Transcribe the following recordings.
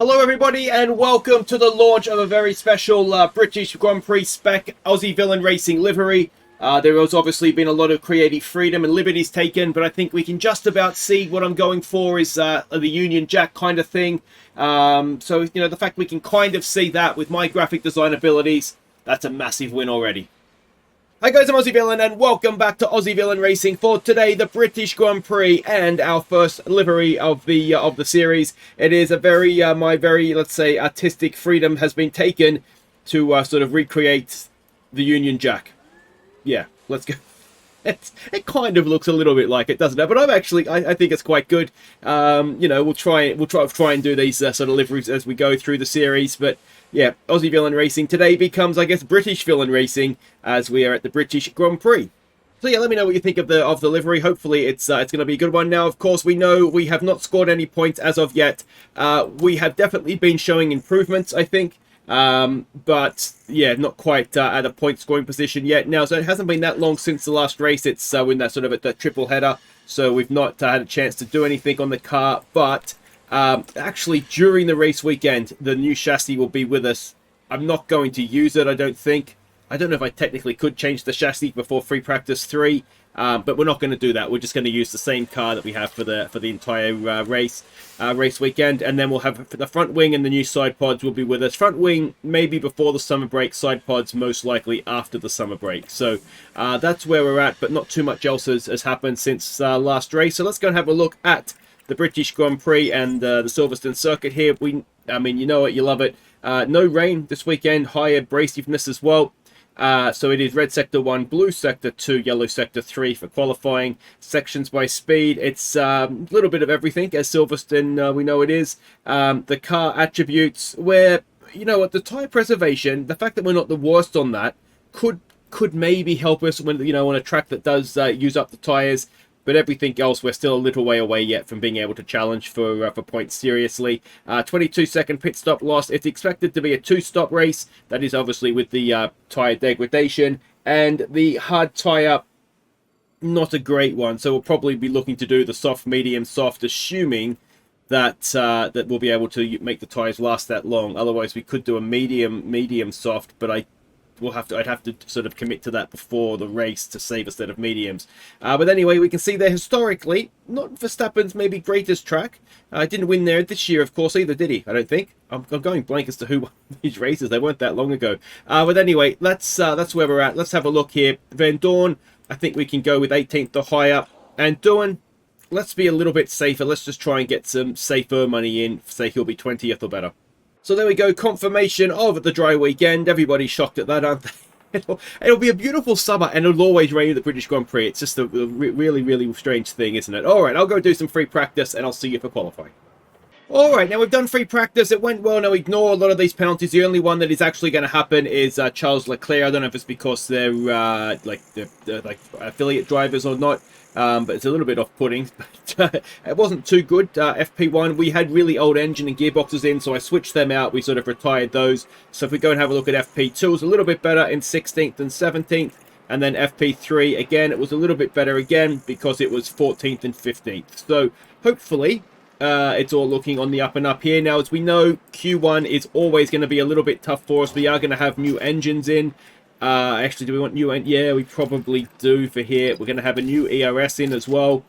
Hello everybody and welcome to the launch of a very special British Grand Prix spec Aussie Villain Racing livery. There has obviously been a lot of creative freedom and liberties taken, but I think we can just about see what I'm going for is the Union Jack kind of thing. So, you know, the fact we can kind of see that with my graphic design abilities, that's a massive win already. Hi guys, I'm Aussie Villain and welcome back to Aussie Villain Racing for today, the British Grand Prix and our first livery of the series. It is a very, my very, let's say, artistic freedom has been taken to sort of recreate the Union Jack. Yeah, let's go. It kind of looks a little bit like it, doesn't it? But I think it's quite good. You know, we'll try and do these sort of liveries as we go through the series. But yeah, Aussie Villain Racing today becomes, I guess, British Villain Racing as we are at the British Grand Prix. So yeah, let me know what you think of the livery. Hopefully it's going to be a good one. Now, of course, we know we have not scored any points as of yet. We have definitely been showing improvements, I think. But yeah, not quite at a point scoring position yet now. So it hasn't been that long since the last race. It's in that sort of the triple header, so we've not had a chance to do anything on the car. But actually, during the race weekend, the new chassis will be with us. I'm not going to use it, I don't think. I don't know if I technically could change the chassis before free practice 3. But we're not going to do that. We're just going to use the same car that we have for the entire race weekend, and then we'll have the front wing and the new side pods will be with us. Front wing maybe before the summer break, side pods most likely after the summer break. So that's where we're at, but not too much else has happened since last race. So let's go and have a look at the British Grand Prix and the Silverstone circuit here. I mean, you know it, you love it. No rain this weekend, high abrasiveness as well. So it is red sector 1, blue sector 2, yellow sector 3 for qualifying. Sections by speed, it's a little bit of everything, as Silverstone we know it is. The car attributes, where, you know what, the tyre preservation, the fact that we're not the worst on that, could maybe help us when, you know, on a track that does use up the tyres. But everything else, we're still a little way away yet from being able to challenge for points seriously. 22-second pit stop loss. It's expected to be a 2-stop race. That is obviously with the tyre degradation. And the hard tyre, not a great one. So we'll probably be looking to do the soft, medium, soft, assuming that that we'll be able to make the tyres last that long. Otherwise, we could do a medium, soft, but I'd have to sort of commit to that before the race to save a set of mediums. But anyway, we can see there historically, not Verstappen's maybe greatest track. Didn't win there this year, of course, either, did he? I don't think. I'm going blank as to who won these races. They weren't that long ago. But anyway, that's where we're at. Let's have a look here. Vandoorne, I think we can go with 18th or higher. And Doohan, let's be a little bit safer. Let's just try and get some safer money in. Say he'll be 20th or better. So there we go, confirmation of the dry weekend. Everybody's shocked at that, aren't they? It'll be a beautiful summer, and it'll always rain at the British Grand Prix. It's just a really, really strange thing, isn't it? All right, I'll go do some free practice, and I'll see you for qualifying. All right, now we've done free practice. It went well. Now ignore a lot of these penalties. The only one that is actually going to happen is Charles Leclerc. I don't know if it's because they're like affiliate drivers or not. But it's a little bit off-putting. It wasn't too good. FP1, we had really old engine and gearboxes in, so I switched them out. We sort of retired those. So if we go and have a look at FP2, it was a little bit better in 16th and 17th. And then FP3, again, it was a little bit better again because it was 14th and 15th. So hopefully it's all looking on the up and up here. Now, as we know, Q1 is always going to be a little bit tough for us. We are going to have new engines in. Actually, do we want new? Yeah, we probably do for here. We're going to have a new ERS in as well.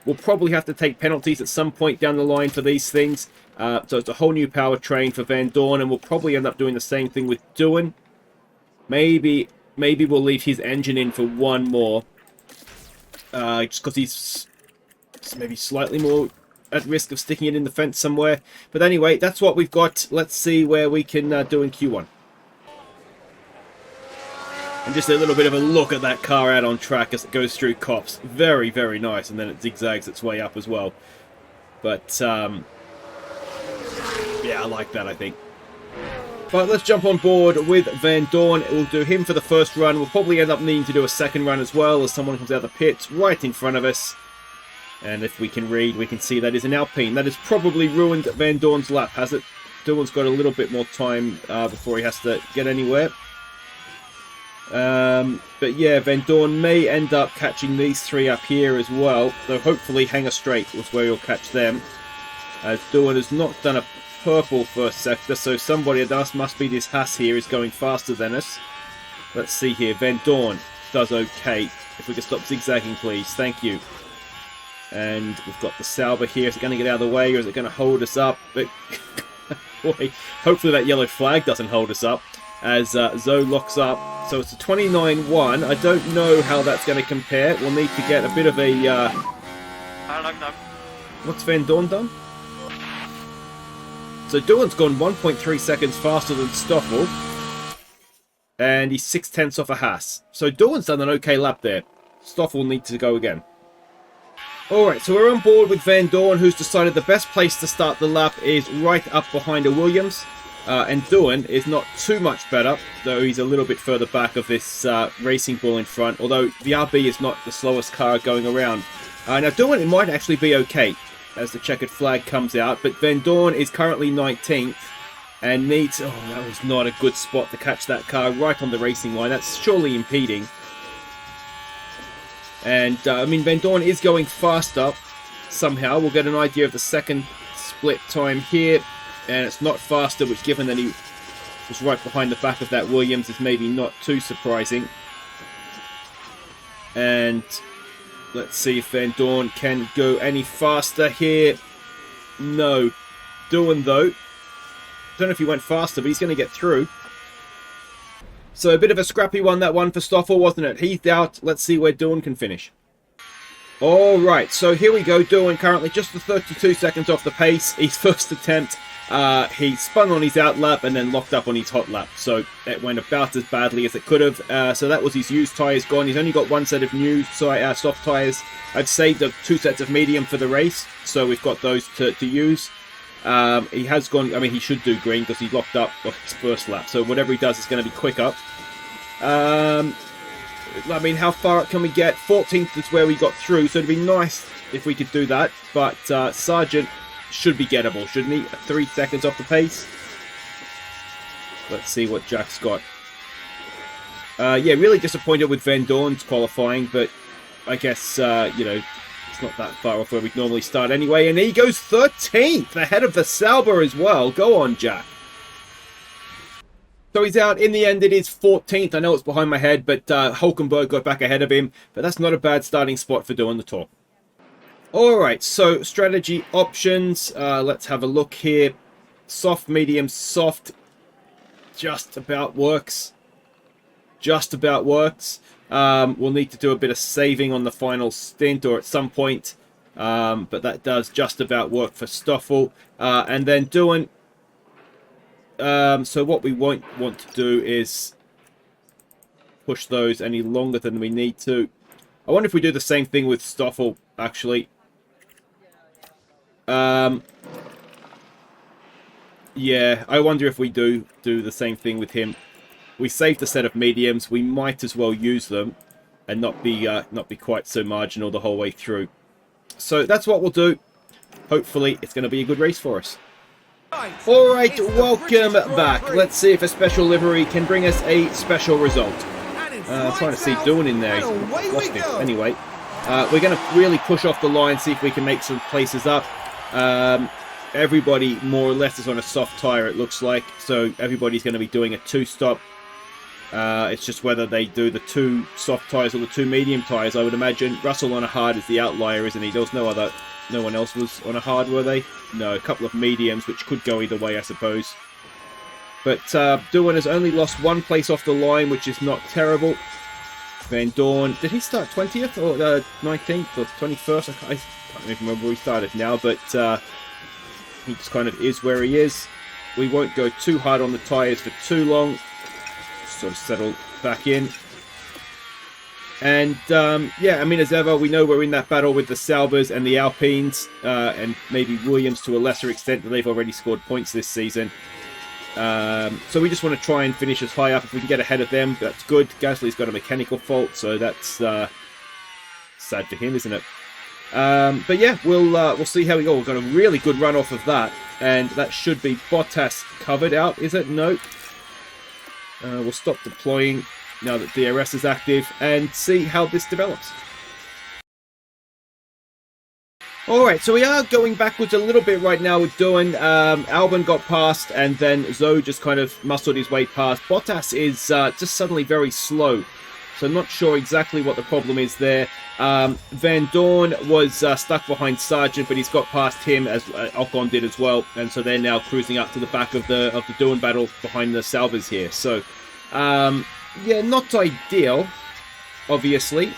We'll probably have to take penalties at some point down the line for these things. So it's a whole new powertrain for Vandoorne, and we'll probably end up doing the same thing with Doohan. Maybe we'll leave his engine in for one more. Just because he's maybe slightly more at risk of sticking it in the fence somewhere. But anyway, that's what we've got. Let's see where we can do in Q1. And just a little bit of a look at that car out on track as it goes through cops. Very, very nice. And then it zigzags its way up as well. But, yeah, I like that, I think. But let's jump on board with Vandoorne. We'll do him for the first run. We'll probably end up needing to do a second run as well as someone comes out of the pits right in front of us. And if we can read, we can see that is an Alpine. That has probably ruined Vandoorne's lap, has it? Doohan's got a little bit more time before he has to get anywhere. But yeah, Vandoorne may end up catching these three up here as well, though hopefully Hanger Straight was where he'll catch them, as Doohan has not done a purple first sector, so somebody else must be this Haas here is going faster than us. Let's see here. Vandoorne does okay. If we could stop zigzagging, please. Thank you. And we've got the Sauber here. Is it going to get out of the way, or is it going to hold us up? But boy, hopefully that yellow flag doesn't hold us up as Zoe locks up. So it's a 29-1. I don't know how that's going to compare. We'll need to get a bit of a... What's Vandoorne done? So Doohan's gone 1.3 seconds faster than Stoffel. And he's 0.6 off a Haas. So Doohan's done an okay lap there. Stoffel needs to go again. Alright, so we're on board with Vandoorne, who's decided the best place to start the lap is right up behind a Williams. And Doohan is not too much better, though he's a little bit further back of this Racing Bull in front. Although the RB is not the slowest car going around. Now Doohan, it might actually be okay as the checkered flag comes out. But Vandoorne is currently 19th and needs... Oh, that was not a good spot to catch that car right on the racing line. That's surely impeding. And, I mean, Vandoorne is going faster somehow. We'll get an idea of the second split time here. And it's not faster, which, given that he was right behind the back of that Williams, is maybe not too surprising. And let's see if Vandoorne can go any faster here. No. Doohan, though. Don't know if he went faster, but he's going to get through. So a bit of a scrappy one, that one for Stoffel, wasn't it? He's out. Let's see where Doohan can finish. All right, so here we go. Doohan currently just the 32 seconds off the pace. His first attempt, he spun on his out lap and then locked up on his hot lap. So it went about as badly as it could have. So that was his used tyres gone. He's only got one set of new soft tyres. I've saved the 2 sets of medium for the race, so we've got those to use. He has gone, I mean, he should do green because he locked up on his first lap. So whatever he does is going to be quicker. I mean, how far up can we get? 14th is where we got through, so it'd be nice if we could do that. But Sargent should be gettable, shouldn't he? 3 seconds off the pace. Let's see what Jack's got. Yeah, really disappointed with Vandoorne's qualifying, but I guess, you know, it's not that far off where we'd normally start anyway. And he goes 13th, ahead of the Sauber as well. Go on, Jack. So he's out. In the end, it is 14th. I know it's behind my head, but Hulkenberg got back ahead of him. But that's not a bad starting spot for doing the tour. Alright, so strategy options. Let's have a look here. Soft, medium, soft. Just about works. Just about works. We'll need to do a bit of saving on the final stint or at some point. But that does just about work for Stoffel. And then Doohan. So what we won't want to do is push those any longer than we need to. I wonder if we do the same thing with Stoffel, actually. Yeah, I wonder if we do the same thing with him. We saved a set of mediums. We might as well use them and not be quite so marginal the whole way through. So that's what we'll do. Hopefully, it's going to be a good race for us. Alright, welcome back. Let's see if a special livery can bring us a special result. I'm trying to see Doohan in there. He's lost him. Anyway, we're going to really push off the line, see if we can make some places up. Everybody more or less is on a soft tyre, it looks like. So everybody's going to be doing a 2-stop. It's just whether they do the 2 soft tyres or the 2 medium tyres, I would imagine. Russell on a hard is the outlier, isn't he? There was no one else was on a hard, were they? No, a couple of mediums, which could go either way, I suppose. But Doohan has only lost 1 place off the line, which is not terrible. Vandoorne, did he start 20th or 19th or 21st? I can't even remember where he started now, but he just kind of is where he is. We won't go too hard on the tyres for too long. Sort of settle back in. And, yeah, I mean, as ever, we know we're in that battle with the Saubers and the Alpines, and maybe Williams to a lesser extent, but they've already scored points this season. So we just want to try and finish as high up. If we can get ahead of them, that's good. Gasly's got a mechanical fault, so that's sad for him, isn't it? But yeah, we'll see how we go. We've got a really good run off of that, and that should be Bottas covered out, is it? No. We'll stop deploying now that DRS is active and see how this develops. Alright, so we are going backwards a little bit right now with Doohan. Albon got past, and then Zoe just kind of muscled his way past. Bottas is just suddenly very slow, so I'm not sure exactly what the problem is there. Vandoorne was stuck behind Sargent, but he's got past him, as Ocon did as well, and so they're now cruising up to the back of the Doohan battle behind the Salvers here. So, yeah, not ideal, obviously.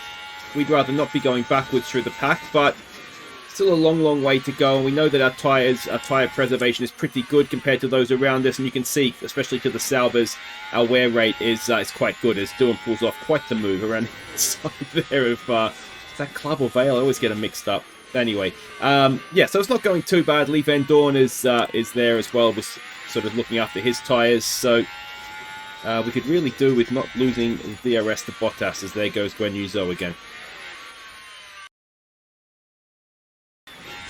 We'd rather not be going backwards through the pack, but still a long way to go, and we know that our tyre preservation is pretty good compared to those around us, and you can see, especially to the Salvers, our wear rate is quite good as Doohan pulls off quite the move around the side there of is that Club or Vale? I always get them mixed up. Anyway, yeah, so it's not going too badly. Vandoorne is there as well, was sort of looking after his tyres, so we could really do with not losing DRS to Bottas, as there goes Guan Yu Zhou again.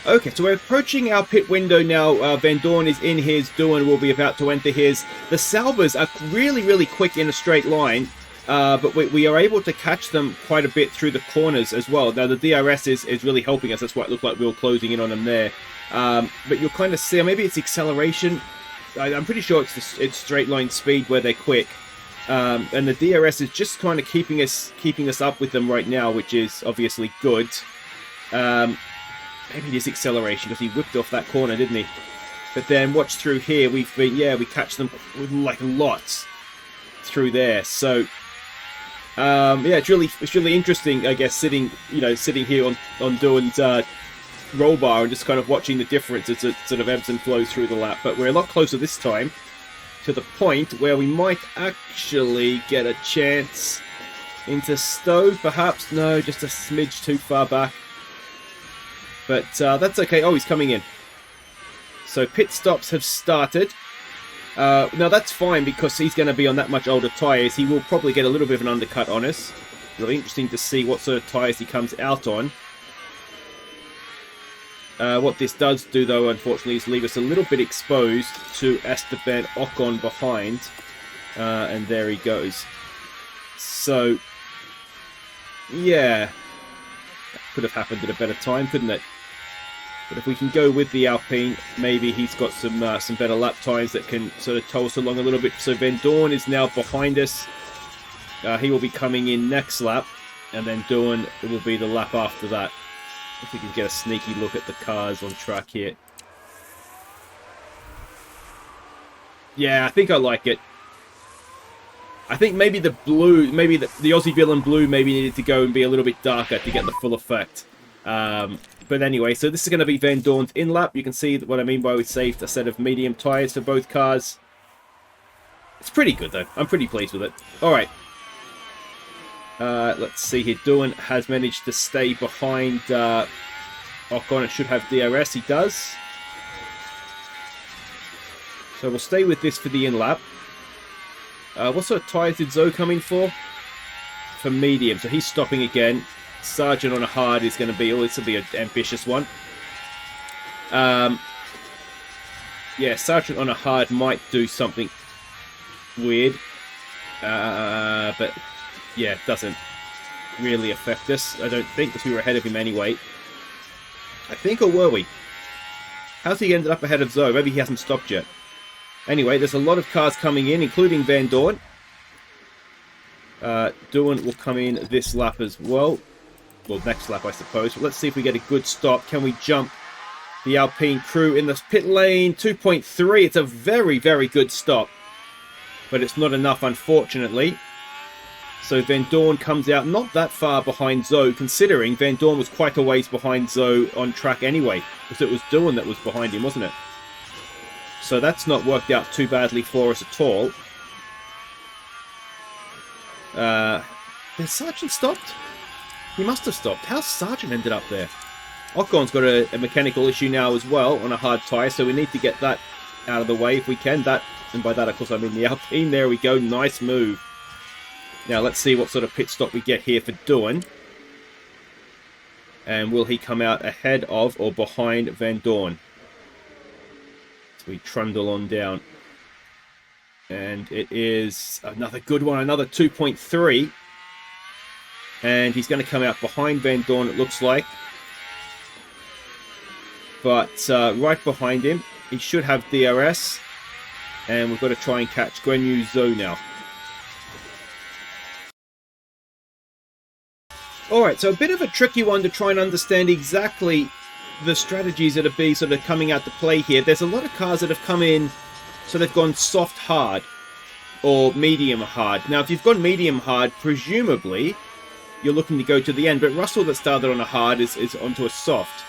Okay, so we're approaching our pit window now. Vandoorne is in his, Doohan will be about to enter his. The Salvers are really quick in a straight line, but we are able to catch them quite a bit through the corners as well. Now, the DRS is really helping us. That's why it looked like we were closing in on them there. But you'll kind of see, maybe it's acceleration. I'm pretty sure it's straight line speed where they're quick. And the DRS is just kind of keeping us up with them right now, which is obviously good. Maybe it is acceleration, because he whipped off that corner, didn't he? But then watch through here. We catch them with like lots through there. So yeah, it's really interesting, I guess, sitting here on Doohan's roll bar and just kind of watching the difference as it sort of ebbs and flows through the lap. But we're a lot closer this time to the point where we might actually get a chance into Stowe, perhaps. No, just a smidge too far back. But that's okay. Oh, he's coming in. So pit stops have started. Now that's fine, because he's going to be on that much older tyres. He will probably get a little bit of an undercut on us. It'll be interesting to see what sort of tyres he comes out on. What this does do, though, unfortunately, is leave us a little bit exposed to Esteban Ocon behind. And there he goes. So, yeah. That could have happened at a better time, couldn't it? But if we can go with the Alpine, maybe he's got some better lap times that can sort of tow us along a little bit. So Vandoorne is now behind us. He will be coming in next lap, and then Doohan will be the lap after that. If we can get a sneaky look at the cars on track here. Yeah, I think I like it. I think maybe the blue, maybe the Aussie Villain blue maybe needed to go and be a little bit darker to get the full effect. But anyway, so this is going to be Vandoorne's in-lap. You can see what I mean by we saved a set of medium tyres for both cars. It's pretty good, though. I'm pretty pleased with it. All right. Let's see here. Doohan has managed to stay behind Ocon. It should have DRS. He does. So we'll stay with this for the in-lap. What sort of tyres did Zoe come in for? For medium. So he's stopping again. Sargent on a hard is going to be... Oh, this will be an ambitious one. Yeah, Sargent on a hard might do something weird. But, yeah, it doesn't really affect us, I don't think, because we were ahead of him anyway. I think, or were we? How's he ended up ahead of Zoe? Maybe he hasn't stopped yet. Anyway, there's a lot of cars coming in, including Vandoorne. Doohan will come in this lap as well. Well, next lap, I suppose. But let's see if we get a good stop. Can we jump the Alpine crew in the pit lane? 2.3. It's a very good stop. But it's not enough, unfortunately. So Vandoorne comes out not that far behind Zoe, considering Vandoorne was quite a ways behind Zoe on track anyway. Because it was Doohan that was behind him, wasn't it? So that's not worked out too badly for us at all. Has Sargent stopped? He must have stopped. How's Sargent ended up there? Ocon's got a mechanical issue now as well on a hard tyre, so we need to get that out of the way if we can. That, and by that, of course, I mean the Alpine. There we go. Nice move. Now, let's see what sort of pit stop we get here for Doohan. And will he come out ahead of or behind Vandoorne? So we trundle on down. And it is another good one, another 2.3. And he's going to come out behind Vandoorne, it looks like. But right behind him, he should have DRS. And we've got to try and catch Guan Yu Zhou now. Alright, so a bit of a tricky one to try and understand exactly the strategies that are sort of coming out to play here. There's a lot of cars that have come in, so they've gone soft hard or medium hard. Now, if you've gone medium hard, presumably you're looking to go to the end. But Russell that started on a hard is onto a soft.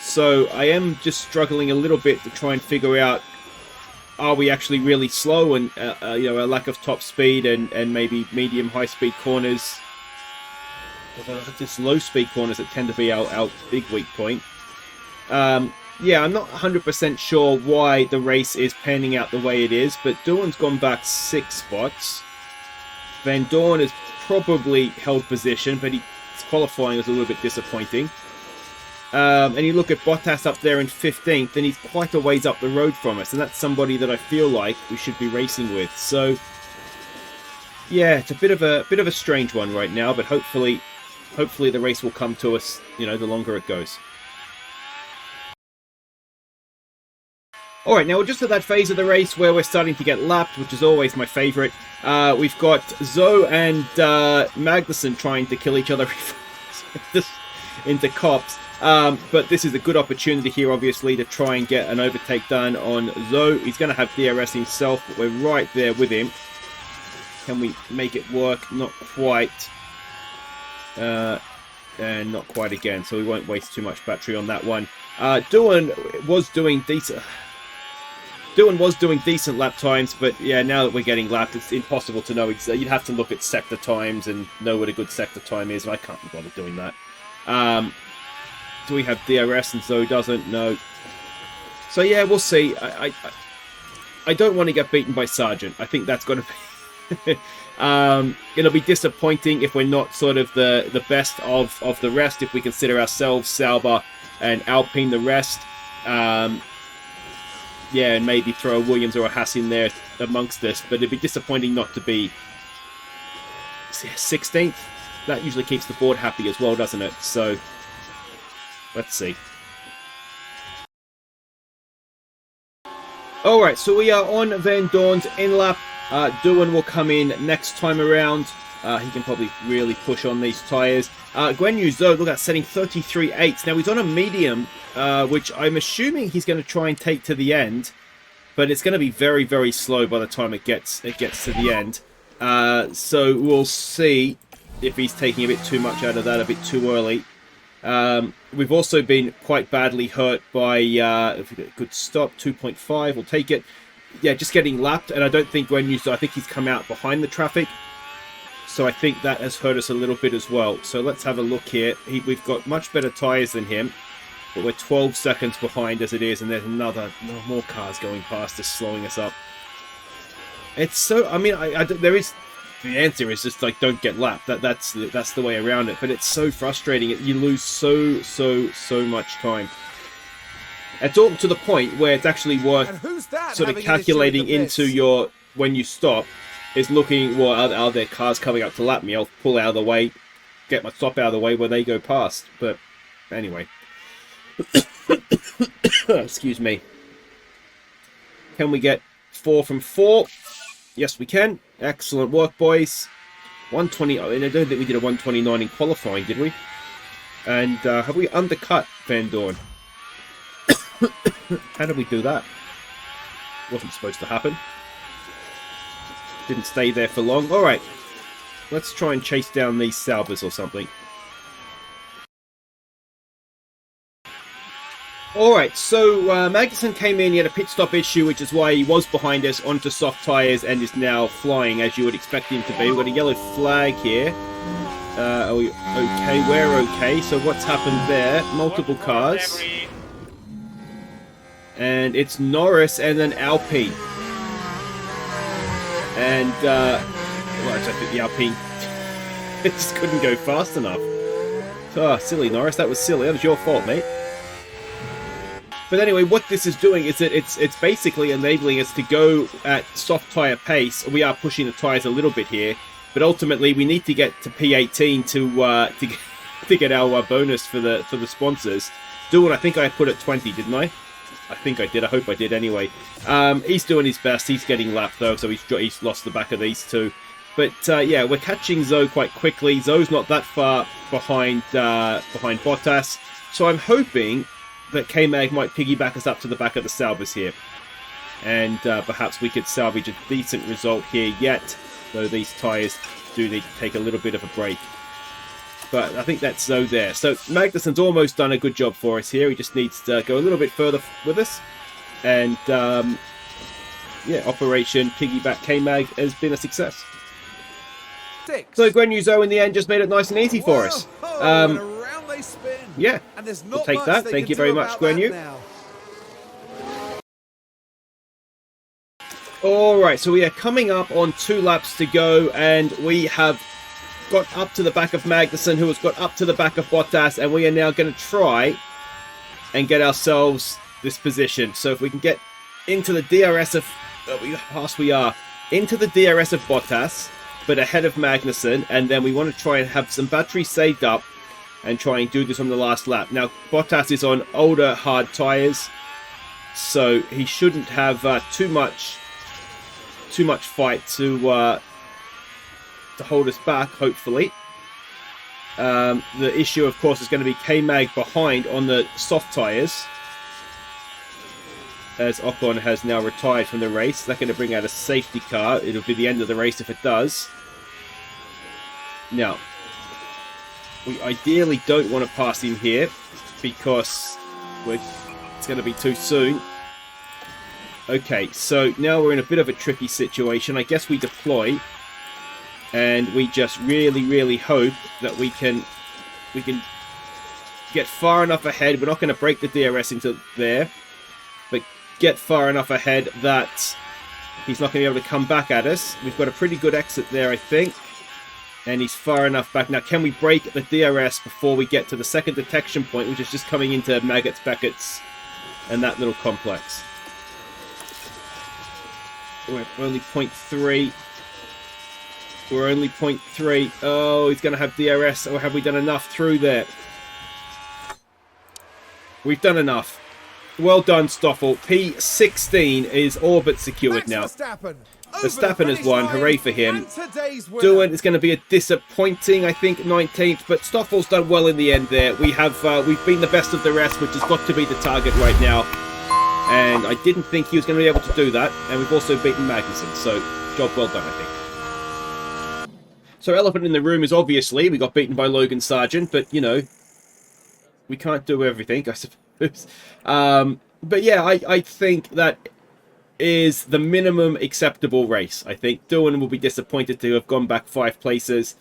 So I am just struggling a little bit to try and figure out, are we actually really slow and you know, a lack of top speed and maybe medium high speed corners. Just low speed corners that tend to be our big weak point. Yeah, I'm not 100% sure why the race is panning out the way it is, but Doohan's gone back 6 spots. Vandoorne has probably held position, but his qualifying was a little bit disappointing. And you look at Bottas up there in 15th, and he's quite a ways up the road from us, and that's somebody that I feel like we should be racing with. So, yeah, it's a bit of a strange one right now, but hopefully the race will come to us, you know, the longer it goes. Alright, now we're just at that phase of the race where we're starting to get lapped, which is always my favourite. We've got Zhou and Magnussen trying to kill each other into cops. But this is a good opportunity here, obviously, to try and get an overtake done on Zhou. He's going to have DRS himself, but we're right there with him. Can we make it work? Not quite. And not quite again, so we won't waste too much battery on that one. Doohan was doing decent. Doohan was doing decent lap times, but yeah, now that we're getting lapped, it's impossible to know. You'd have to look at sector times and know what a good sector time is, and I can't be bothered doing that. Do we have DRS and Zoe doesn't? No. So yeah, we'll see. I don't want to get beaten by Sargent. I think that's going to be... it'll be disappointing if we're not sort of the best of the rest, if we consider ourselves Sauber and Alpine the rest. Yeah, and maybe throw a Williams or a Haas in there amongst this, but it'd be disappointing not to be 16th. That usually keeps the board happy as well, doesn't it? So, let's see. Alright, so we are on Vandoorne's in-lap. Doohan will come in next time around. He can probably really push on these tyres. Guan Yu Zhou, look at that, setting 33.8. Now, he's on a medium, which I'm assuming he's going to try and take to the end. But it's going to be very, very slow by the time it gets to the end. So we'll see if he's taking a bit too much out of that, a bit too early. We've also been quite badly hurt by, if we get a good stop, 2.5, we'll take it. Yeah, just getting lapped, and I don't think Guan Yu Zhou, I think he's come out behind the traffic. So I think that has hurt us a little bit as well. So let's have a look here. We've got much better tyres than him, but we're 12 seconds behind as it is, and there's more cars going past us, slowing us up. It's so, I mean, there is, the answer is just like, don't get lapped. That's the way around it, but it's so frustrating. You lose so much time. It's all to the point where it's actually worth sort of calculating into your, when you stop, is looking, well, are there cars coming up to lap me? I'll pull out of the way, get my stop out of the way where they go past. But anyway. Excuse me. Can we get 4 from 4? Yes, we can. Excellent work, boys. 120. I don't think we did a 129 in qualifying, did we? And have we undercut Vandoorne? How did we do that? Wasn't supposed to happen. Didn't stay there for long. Alright. Let's try and chase down these Saubers or something. Alright, so Magnussen came in, he had a pit stop issue, which is why he was behind us onto soft tyres and is now flying as you would expect him to be. We've got a yellow flag here. Are we okay? We're okay. So what's happened there? Multiple cars. And it's Norris and then Alpine. And, well, I think the Alpine it just couldn't go fast enough. Oh, silly Norris, that was silly. That was your fault, mate. But anyway, what this is doing is that it's basically enabling us to go at soft tyre pace. We are pushing the tyres a little bit here, but ultimately we need to get to P18 to get our bonus for the sponsors. Doohan, I think I put at 20, didn't I? I think I did. I hope I did anyway. He's doing his best. He's getting lapped, though, so he's lost the back of these two. But, yeah, we're catching Zoe quite quickly. Zoe's not that far behind Bottas. So I'm hoping that K-Mag might piggyback us up to the back of the Saubers here. And perhaps we could salvage a decent result here yet, though these tyres do need to take a little bit of a break. But I think that's Zoe there. So Magnussen's almost done a good job for us here. He just needs to go a little bit further with us. And, yeah, Operation Piggyback K-Mag has been a success. So Guan Yu Zhou in the end just made it nice and easy for us. Yeah, we'll take that. Thank you very much, Guan Yu. Alright, so we are coming up on 2 laps to go, and we have got up to the back of Magnussen, who has got up to the back of Bottas, and we are now going to try and get ourselves this position. So if we can get into the DRS of... we are into the DRS of Bottas, but ahead of Magnussen, and then we want to try and have some battery saved up and try and do this on the last lap. Now, Bottas is on older, hard tyres, so he shouldn't have too much fight to hold us back, hopefully. The issue, of course, is going to be K-Mag behind on the soft tyres, as Ocon has now retired from the race. That's going to bring out a safety car. It'll be the end of the race if it does. Now, we ideally don't want to pass him here because it's going to be too soon. Okay, so now we're in a bit of a tricky situation. I guess we deploy, and we just really hope that we can get far enough ahead. We're not going to break the DRS into there, but get far enough ahead that he's not going to be able to come back at us. We've got a pretty good exit there, I think, and he's far enough back. Now, can we break the DRS before we get to the second detection point, which is just coming into Maggots, Beckett's, and that little complex? We're only 0.3. We're only 0.3. Oh, he's going to have DRS, or have we done enough through there? We've done enough. Well done, Stoffel. P16 is all but secured now. Verstappen has won. Hooray for him. Doohan is going to be a disappointing, I think, 19th, but Stoffel's done well in the end there. We've been the best of the rest, which has got to be the target right now. And I didn't think he was going to be able to do that. And we've also beaten Magnussen, so job well done, I think. So elephant in the room is obviously we got beaten by Logan Sargent, but, you know, we can't do everything, I suppose. But yeah, I think that is the minimum acceptable race. I think Doohan will be disappointed to have gone back 5 places.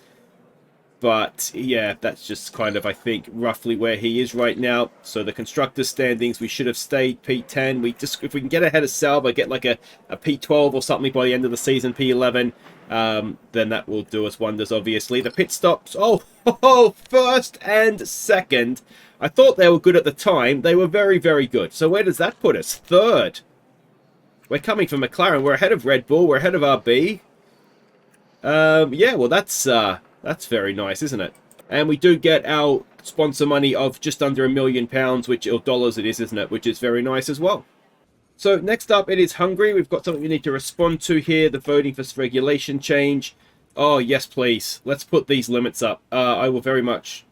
But yeah, that's just kind of, I think, roughly where he is right now. So the constructors' standings, we should have stayed P10. If we can get ahead of Sauber, get like a P12 or something by the end of the season, P11, then that will do us wonders, obviously. The pit stops, first and second. I thought they were good at the time. They were very, very good. So where does that put us? 3rd. We're coming from McLaren. We're ahead of Red Bull. We're ahead of RB. Yeah, well, that's very nice, isn't it? And we do get our sponsor money of just under £1 million, or dollars it is, isn't it? Which is very nice as well. So next up, it is Hungary. We've got something we need to respond to here. The voting for regulation change. Oh, yes, please. Let's put these limits up. I will very much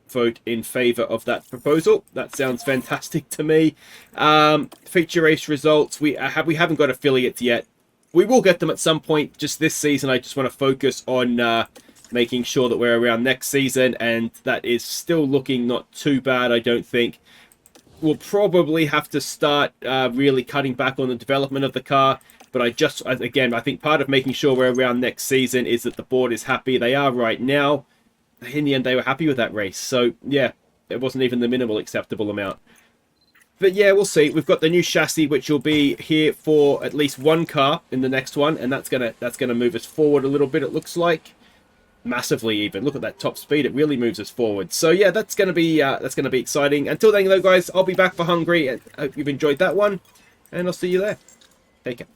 vote in favour of that proposal. That sounds fantastic to me. Feature race results. We haven't got affiliates yet. We will get them at some point. Just this season, I just want to focus on making sure that we're around next season, and that is still looking not too bad, I don't think. We'll probably have to start really cutting back on the development of the car, but I think part of making sure we're around next season is that the board is happy. They are right now. In the end, they were happy with that race, so yeah, it wasn't even the minimal acceptable amount. But yeah, we'll see. We've got the new chassis, which will be here for at least one car in the next one, and that's gonna move us forward a little bit, it looks like. Massively even. Look at that top speed. It really moves us forward. So yeah, that's gonna be exciting. Until then, though, guys, I'll be back for Hungary. I hope you've enjoyed that one, and I'll see you there. Take care.